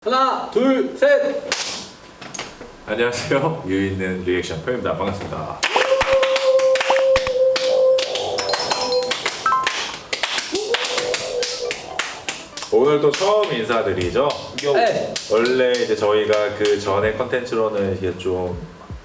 하나, 둘, 셋! 안녕하세요. 유있는 리액션 표입니다. 반갑습니다. 오늘 또 처음 인사드리죠. 네. 원래 이제 저희가 그 전에 컨텐츠로는 이게 좀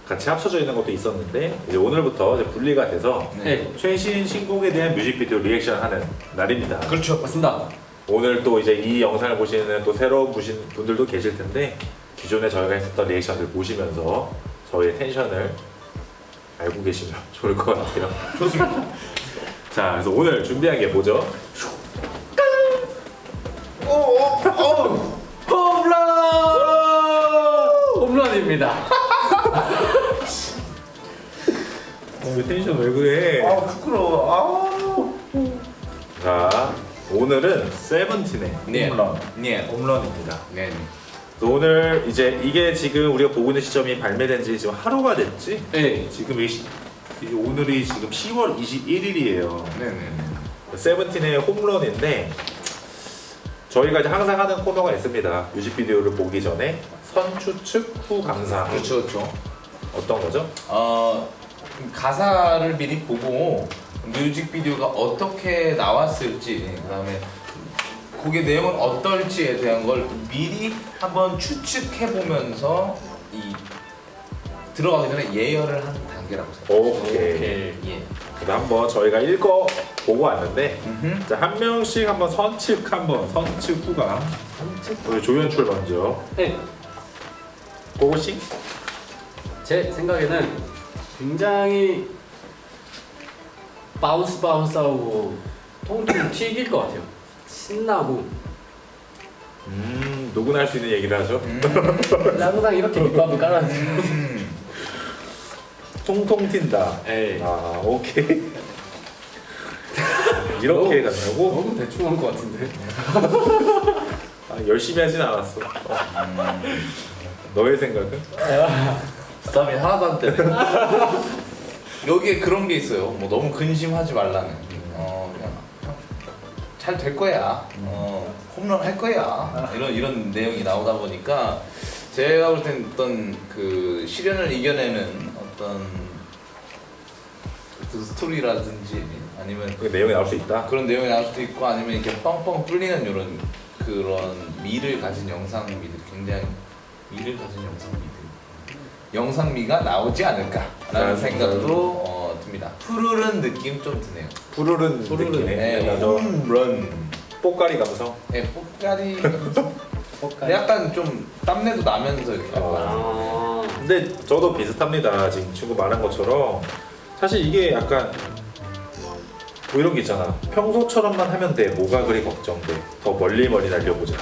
같이 합쳐져 있는 것도 있었는데 이제 오늘부터 이제 분리가 돼서 네. 최신 신곡에 대한 뮤직비디오 리액션하는 날입니다. 그렇죠. 맞습니다. 오늘 또 이제 이 영상을 보시는 또 새로운 분들도 계실 텐데 기존에 저희가 했었던 리액션을 보시면서 저희의 텐션을 알고 계시면 좋을 것 같아요. 좋습니다. 자, 그래서 오늘 준비한 게 뭐죠? 홈런! 홈런입니다. 왜 텐션 왜 그래? 부끄러워. 자, 오늘은 세븐틴의 네. 홈런, 네. 홈런입니다. 네. 그래서 오늘 이제 이게 지금 우리가 보고 있는 시점이 발매된 지 지금 하루가 됐지? 네. 지금 오늘이 지금 10월 21일이에요. 네네. 세븐틴의 홈런인데 저희가 이제 항상 하는 코너가 있습니다. 뮤직비디오를 보기 전에 선추측 후 감상. 그렇죠, 그렇죠. 어떤 거죠? 가사를 미리 보고 뮤직비디오가 어떻게 나왔을지, 그다음에 곡의 내용은 어떨지에 대한 걸 미리 한번 추측해 보면서 이 들어가기 전에 예열을 하는 단계라고 생각해요. 오케이. 예. 그럼 한번 저희가 읽어 보고 왔는데 음흠. 자, 한 명씩 한번 선측 후가 우리 조연출 먼저 네. 고고씨? 제 생각에는 굉장히 바운스하고 통통 튀길 것 같아요. 신나고. 누구나 할 수 있는 얘기를 하죠. 항상 이렇게 밑밥을 깔아주세요. 통통 튄다. 에이. 아, 오케이. 이렇게 간다고? 너무 대충 한 것 같은데. 아, 열심히 하진 않았어. 너의 생각은? 부담이 하나도 안 되네. 여기에 그런 게 있어요. 뭐 너무 근심하지 말라는. 그냥 잘 될 거야. 홈런 할 거야. 이런 내용이 나오다 보니까 제가 볼 땐 어떤 그 시련을 이겨내는 어떤 스토리라든지 아니면 그 내용이 나올 수 있다. 그런 내용이 나올 수도 있고 아니면 이렇게 뻥뻥 뚫리는 이런 그런 미를 가진 영상미들, 굉장히 미를 가진 영상미가 나오지 않을까라는 생각도 듭니다. 푸르른 느낌 좀 드네요. 푸르른 느낌의 네, 홈런. 뽀까리 감성. 네, 뽀까리. 약간 좀 땀내도 나면서 이렇게 약간. 아. 근데 저도 비슷합니다. 지금 친구 말한 것처럼 사실 이게 약간 뭐 이런 게 있잖아. 평소처럼만 하면 돼. 뭐가 그리 걱정돼. 더 멀리 날려보자.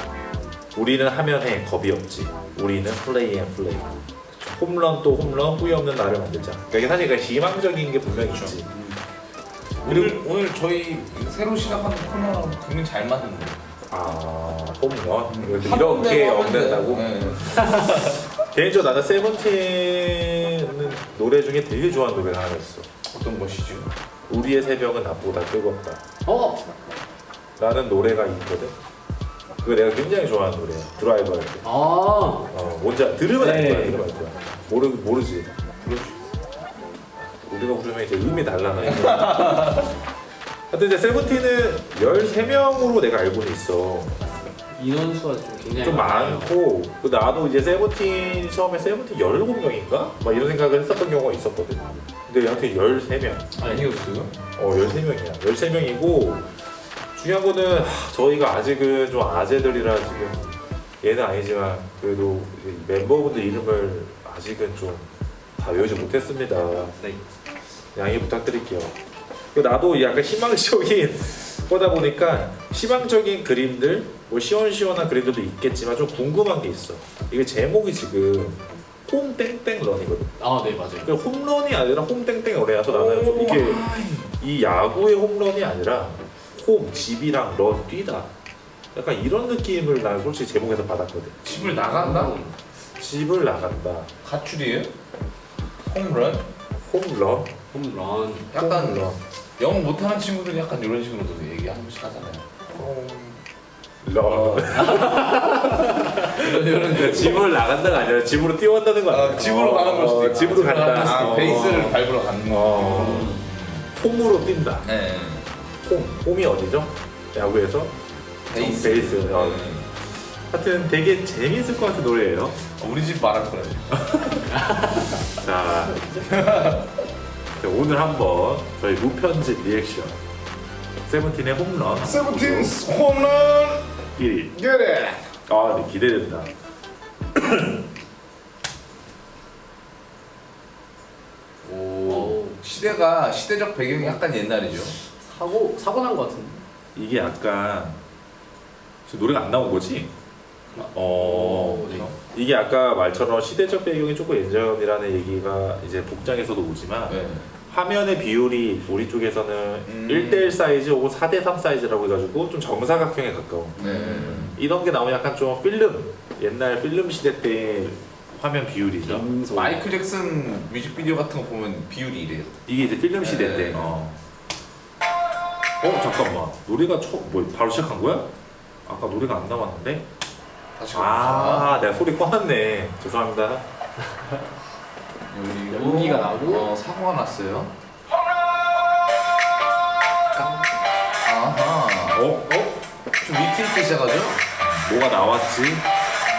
우리는 하면 해. 겁이 없지. 우리는 플레이 앤 플레이. 홈런 또 홈런, 후회 없는 나를 만들자. 그러니까 이게 사실 희망적인 게 분명히 있지. 오늘 저희 새로 시작하는 코너랑 굉장히 잘 맞는데. 아, 홈런 이렇게 얻는다고? 네. 개인적으로 나는 세븐틴은 노래 중에 되게 좋아하는 노래가 하나 있어. 어떤 것이죠? 우리의 새벽은 낮보다 뜨겁다 라는 노래가 있거든. 그거 내가 굉장히 좋아하는 노래야. 드라이브 할 때. 아. 뭔지 들으면 알 네. 거야. 들으면 알 거야. 모르지. 우리가 부르면 이제 음이 달라나. 하여튼 이제 세븐틴은 13명으로 내가 알고는 있어. 인원수가 좀 굉장히 좀 많아요. 많고, 나도 이제 세븐틴 처음에 세븐틴 17명인가? 막 이런 생각을 했었던 경우가 있었거든. 근데 얘한테 13명. 아니었어요? 13명이야. 13명이고 중요한 거는 저희가 아직은 좀 아재들이라 지금 얘는 아니지만 그래도 멤버분들 이름을 아직은 좀 다 외우지 못했습니다. 네. 양해 부탁드릴게요. 나도 약간 희망적인 거다 보니까 희망적인 그림들, 뭐 시원시원한 그림들도 있겠지만 좀 궁금한 게 있어. 이게 제목이 지금 홈땡땡런이거든. 아, 네, 맞아요. 그러니까 홈런이 아니라 홈땡땡런이라서 나는 이게 이 야구의 홈런이 아니라 홈, 집이랑 런, 뛰다. 약간 이런 느낌을 난 솔직히 제목에서 받았거든. 집을 나간다? 집을 나간다. 가출이에요? 홈런? 홈런? 홈런. 약간 홈런. 영어 못하는 친구들이 약간 이런 식으로도 얘기 한 번씩 하잖아요. 런. 이런 집을 나간다가 아니라 집으로 뛰어간다는 거 아니야? 집으로 가는 걸 수도 있고. 집으로 간다. 베이스를 밟으러 가는 거. 홈으로 뛴다. 네. 홈이 어디죠? 야구에서 베이스. 베이스. 하여튼 되게 재밌을 것 같은 노래예요. 우리 집 말할 거래. 자, 오늘 한번 저희 무편집 리액션 세븐틴의 홈런 세븐틴 홈런 1위. get it. 네, 기대된다. 오. 시대적 배경이 약간 옛날이죠. 사고 난 것 같은데. 이게 약간 지금 노래가 안 나온 거지? 네. 이게 아까 말처럼 시대적 배경이 조금 예전이라는 얘기가 이제 복장에서도 오지만 네. 화면의 비율이 우리 쪽에서는 1대1 사이즈 혹은 4대3 사이즈라고 해가지고 좀 정사각형에 가까운 네. 이런 게 나오면 약간 좀 옛날 필름 시대 때 화면 비율이죠. 마이클 잭슨 뮤직비디오 같은 거 보면 비율이 이래요. 이게 이제 필름 시대 네. 때. 잠깐만. 노래가 바로 시작한 거야? 아까 노래가 안 나왔는데? 다시 내가 소리 꺼놨네. 죄송합니다. 연기가 나고 사고가 났어요. 아하. 좀 위트 있게 시작하죠? 뭐가 나왔지?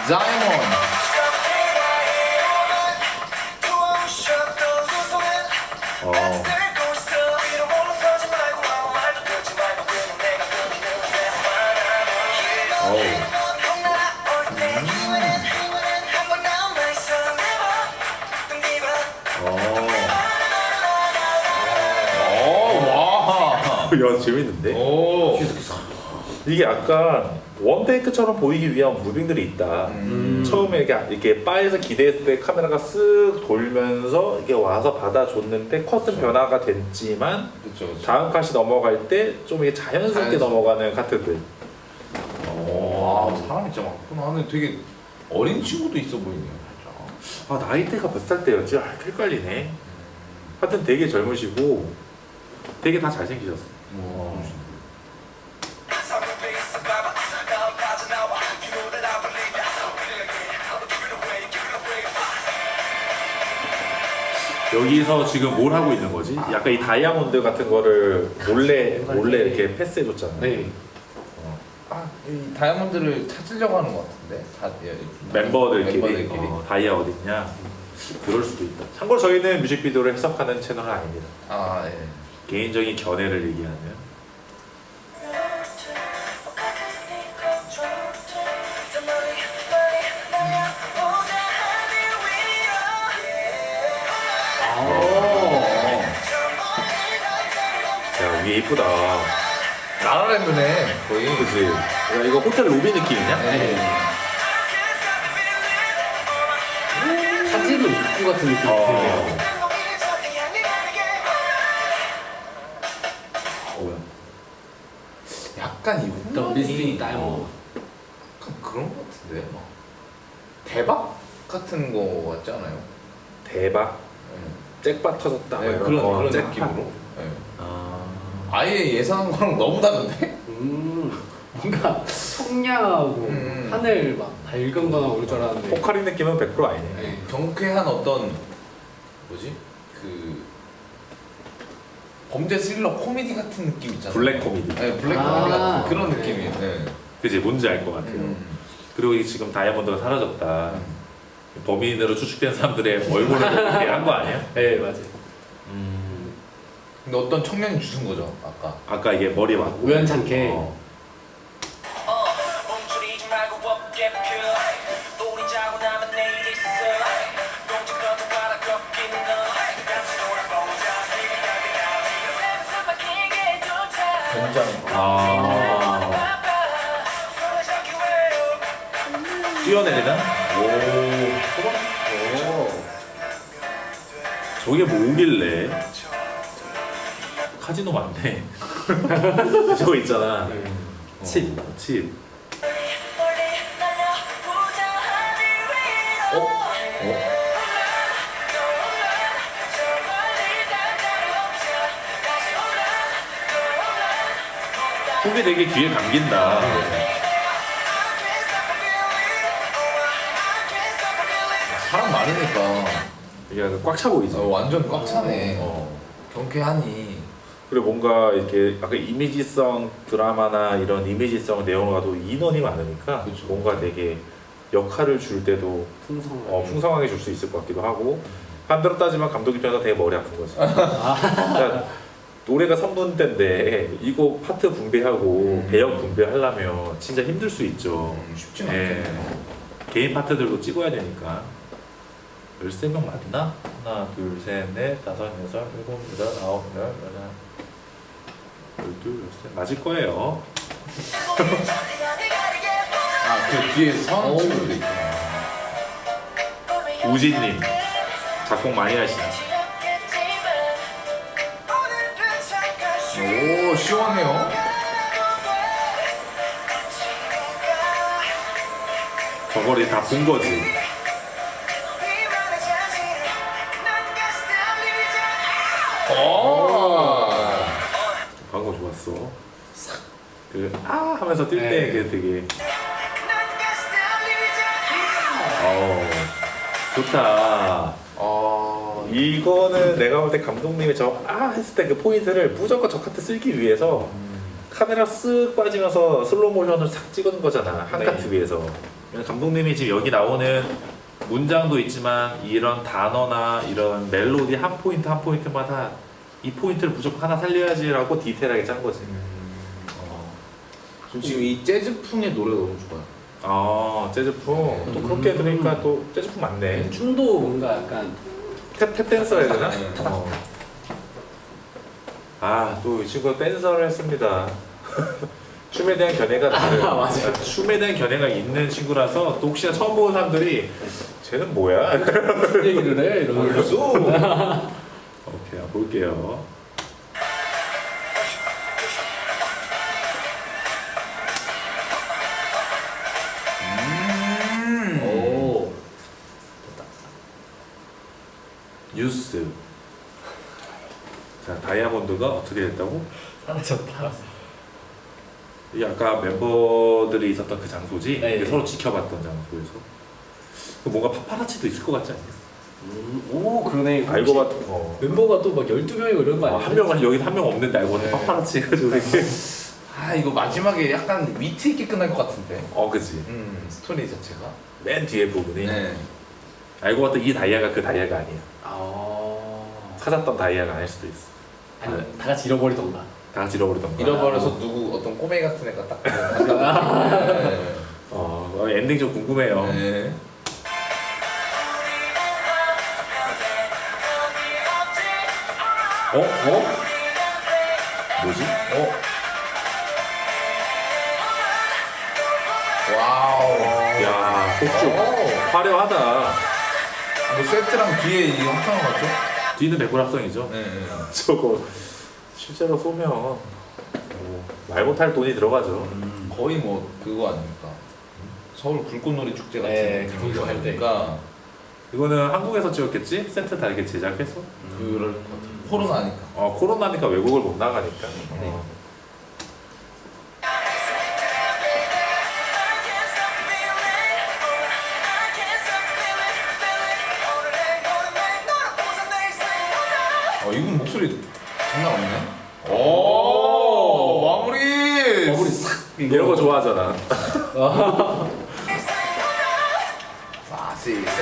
다이몬드. 야, 재밌는데? 오. 이게 약간 원테이크처럼 보이기 위한 무빙들이 있다. 처음에 이렇게 바에서 기대했을 때 카메라가 쓱 돌면서 이게 와서 받아줬는데 컷은 변화가 됐지만 그렇죠. 다음 컷이 넘어갈 때 좀 이게 자연스럽게 넘어가는 카트들. 사람이 진짜 많구나. 근데 되게 어린 친구도 있어 보이네요. 살짝. 나이대가 몇 살 때였지? 헷갈리네. 하여튼 되게 젊으시고 되게 다 잘생기셨어. 여기서 지금 뭘 하고 있는 거지? 약간 이 다이아몬드 같은 거를 몰래 이렇게 패스해줬잖아. 네. 이 다이아몬드를 찾으려고 하는 것 같은데. 멤버들끼리 다이아 어딨냐? 그럴 수도 있다. 참고로 저희는 뮤직비디오를 해석하는 채널은 아닙니다. 예. 개인적인 견해를 얘기하는. 야, 위에 이쁘다. 라라랜드네 거의. 그치? 야, 이거 호텔 로비 느낌이냐? 네. 사진은 입구 같은 느낌이 드네요. 약간 이 The 운동이 Missing Diamond. 약간 그런 것 같은데. 막 대박 같은 거 같지 않아요? 대박. 잭팟 터졌다. 네, 뭐 그런 거. 잭팟. 느낌으로. 네. 아예 예상한 거랑 너무 다른데? 뭔가 청량하고 하늘 막 밝은 거나 올 줄 알았는데. 포카리 느낌은 100% 아니네. 네. 경쾌한 어떤 뭐지? 그 범죄 스릴러 코미디 같은 느낌 있잖아요. 블랙 코미디. 네, 블랙 아, 코미디 같은 그런 네. 느낌이에요. 네. 그지? 뭔지 알 것 같아요. 그리고 이게 지금 다이아몬드가 사라졌다. 범인으로 추측된 사람들의 얼굴을 이렇게 한 거 아니야? 네, 맞아요. 근데 어떤 청년이 주신 거죠, 아까. 아까 이게 머리 맞고 우연찮게. 멈추리지 말고 업게 표 우리 자고 나면 내일 있어 동전 꺼도 바라 꺾이는 너 같이 놀아보자 굉장히. 뛰어내리나? 저게 뭐길래? 카지노 맞네. 저거 있잖아. 칩. 칩. 곡이 되게 귀에 감긴다. 사람 많으니까 이게 꽉 차 보이지. 완전 꽉 차네. 어. 경쾌하니. 그리고 뭔가 이렇게 아까 이미지성 드라마나 이런 이미지성 내용을 가도 인원이 많으니까 그쵸. 뭔가 되게 역할을 줄 때도 풍성하게. 풍성하게 줄 수 있을 것 같기도 하고 반대로 따지면 감독 입장에서 되게 머리 아픈 거지. 그러니까 노래가 3분대인데 이거 파트 분배하고 배역 분배하려면 진짜 힘들 수 있죠. 쉽진 예. 않겠네. 개인 파트들도 찍어야 되니까 13명 맞나? 하나 둘셋넷 다섯 여섯 일곱 여덟 아홉 열 열하나 열둘 열셋 맞을 거예요. 그 뒤에 선 친구도 있구나. 우진님 작곡 많이 하시나? 오 시원해요. 저거를 다 본 거지. 광고 좋았어. 아 하면서 뛸 때 네. 그게 되게 좋다. 이거는 내가 볼 때 감독님이 저 했을 때 그 포인트를 무조건 저 카트 쓰기 위해서 카메라 쓱 빠지면서 슬로우 모션을 싹 찍은 거잖아 한 네. 카트 위해서. 감독님이 지금 여기 나오는 문장도 있지만 이런 단어나 이런 멜로디 한 포인트 한 포인트마다 이 포인트를 무조건 하나 살려야지라고 디테일하게 짠 거지. 저 지금 이 재즈풍의 노래가 너무 좋아요. 재즈풍 또 그렇게 들으니까 또 재즈풍 맞네. 춤도 뭔가 약간 탭 댄서 해야 되나? 네. 또 이 친구가 댄서를 했습니다. 춤에 대한 견해가 다른. 맞아요. 춤에 대한 견해가 있는 친구라서 또 혹시나 처음 보는 사람들이 쟤는 뭐야? 무슨 얘기를 해 이러면서. 오케이, 볼게요. 오. 뉴스. 자, 다이아몬드가 어떻게 됐다고? 사라졌다. 이게 아까 멤버들이 있었던 그 장소지? 네. 이게 서로 지켜봤던 장소에서. 그 뭔가 파파라치도 있을 것 같지 않냐? 오 그러네. 알고 봤 멤버가 또 막 12명이고 이런 거 아니야? 한 명은 여기 한 명 없는데 알고 봤는데 네. 파파라치 해가지고 이렇게. 이거 마지막에 약간 위트 있게 끝날 것 같은데. 그치. 스토리 자체가. 맨 뒤에 부분이. 네. 알고 봤더니 이 다이아가 그 다이아가 아니야. 찾았던 다이아가 아닐 수도 있어. 아니 다 같이 잃어버리던가. 다 같이 잃어버리던가. 잃어버려서 누구 어떤 꼬맹이 같은 애가 딱. 네. 엔딩 좀 궁금해요. 네. 뭐지? 와우. 야, 폭죽. 화려하다. 뭐 세트랑 뒤에 이 합성한 거 같죠? 뒤는 백골 합성이죠. 네. 저거 실제로 쏘면 말 못할 돈이 들어가죠. 거의 뭐 그거 아닙니까? 서울 불꽃놀이 축제 같은 네, 그런 거 할 때. 그러니까 이거는 한국에서 찍었겠지? 세트 다 이렇게 제작해서? 그럴 것 같아요. 코로나니까. 코로나니까 외국을 못 나가니까. 이분 목소리 장난 없네. 오 마무리. 마무리 싹. 이런 거 좋아하잖아.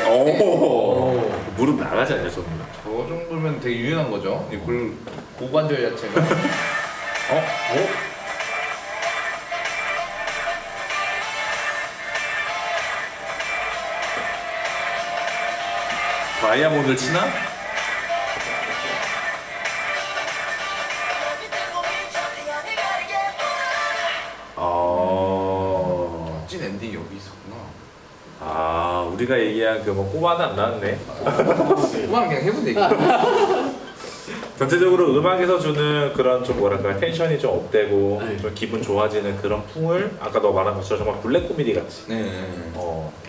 오, 무릎 나가지 않냐, 저는. 저 정도면 되게 유연한 거죠. 이 고관절 자체가. 다이아몬드를 치나? 찐 엔딩이 여기 있었구나. 우리가 얘기한 그 뭐 꼬마는 안 나왔네. 그만 그냥 해본 얘기. 전체적으로 음악에서 주는 그런 좀 뭐랄까 텐션이 좀 업되고 네. 좀 기분 좋아지는 그런 풍을 아까 너 말한 것처럼 정말 블랙 코미디 같이 네.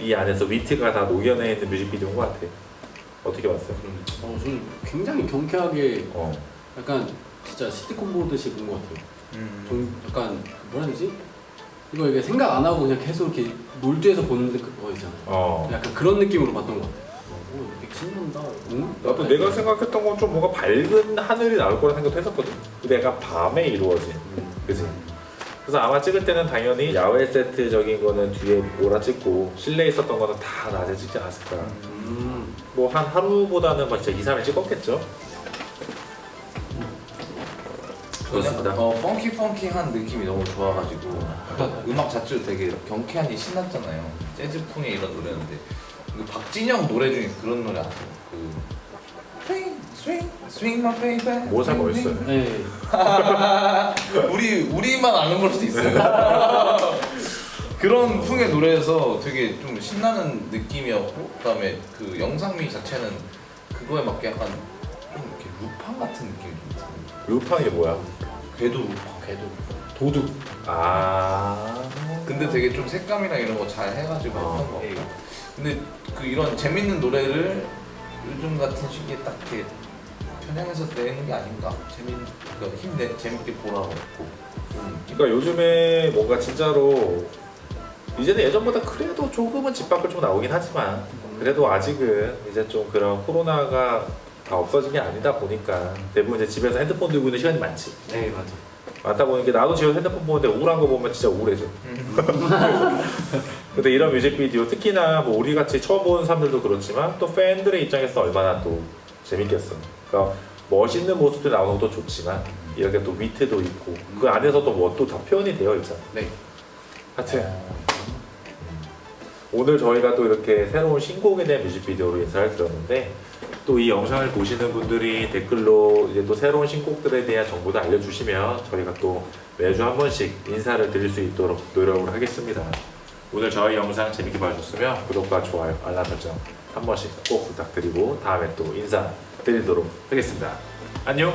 이 안에서 위트가 다 녹여내 있는 뮤직비디오인 것 같아. 어떻게 봤어요? 저는 굉장히 경쾌하게 어. 약간 진짜 시트콤 보듯이 본 것 같아요. 좀 약간 뭐라 해야 되지? 이거 이게 생각 안 하고 그냥 계속 이렇게 몰두해서 보는 거 있잖아요. 약간 그런 느낌으로 봤던 것 같아요. 오 이렇게 신난다. 응? 나도 내가 생각했던 건 좀 뭔가 밝은 하늘이 나올 거라 생각했었거든. 근데 약간 밤에 이루어진, 그지? 그래서 아마 찍을 때는 당연히 야외 세트적인 거는 뒤에 몰아찍고 실내에 있었던 거는 다 낮에 찍지 않았을까. 뭐 한 하루보다는 막 진짜 2, 3일 찍었겠죠? 좋습니다. 펑키한 느낌이 너무 좋아가지고 음악 자체도 되게 경쾌하니 신났잖아요. 재즈풍의 이런 노래인데 그 박진영 노래 중에 그런 노래 아세요? 그 스윙 my baby. 뭐 잘 멋있어요. 네. 우리만 아는 걸 수도 있어요. 그런 풍의 노래에서 되게 좀 신나는 느낌이었고 그다음에 그 영상미 자체는 그거에 맞게 약간 좀 이렇게 루팡 같은 느낌이 좀 있어요. 루팡이 뭐야? 궤도 루팡. 궤도 도둑. 아. 근데 되게 좀 색감이랑 이런 거 잘 해가지고 했던 거 네. 같고 근데 그 이런 재밌는 노래를 요즘 같은 시기에 딱 이렇게 편향해서 내는 게 아닌가 그러니까 재밌게 보라고 했고 그러니까 요즘에 뭔가 진짜로 이제는 예전보다 그래도 조금은 집 밖을 좀 나오긴 하지만 그래도 아직은 이제 좀 그런 코로나가 다 없어진 게 아니다 보니까 대부분 이제 집에서 핸드폰 들고 있는 시간이 많지. 네 맞아. 많다 보니까 나도 집에서 핸드폰 보는데 우울한 거 보면 진짜 우울해져. 근데 이런 뮤직비디오 특히나 뭐 우리 같이 처음 보는 사람들도 그렇지만 또 팬들의 입장에서 얼마나 또 재밌겠어. 그러니까 멋있는 모습들 나오는 것도 좋지만 이렇게 또 위트도 있고 그 안에서도 뭐 또 다 표현이 되어 있잖아. 네. 하여튼 오늘 저희가 또 이렇게 새로운 신곡에 대한 뮤직비디오로 인사를 드렸는데 또 이 영상을 보시는 분들이 댓글로 이제 또 새로운 신곡들에 대한 정보도 알려주시면 저희가 또 매주 한 번씩 인사를 드릴 수 있도록 노력을 하겠습니다. 오늘 저희 영상 재밌게 봐주셨으면 구독과 좋아요, 알람 설정 한 번씩 꼭 부탁드리고 다음에 또 인사드리도록 하겠습니다. 안녕!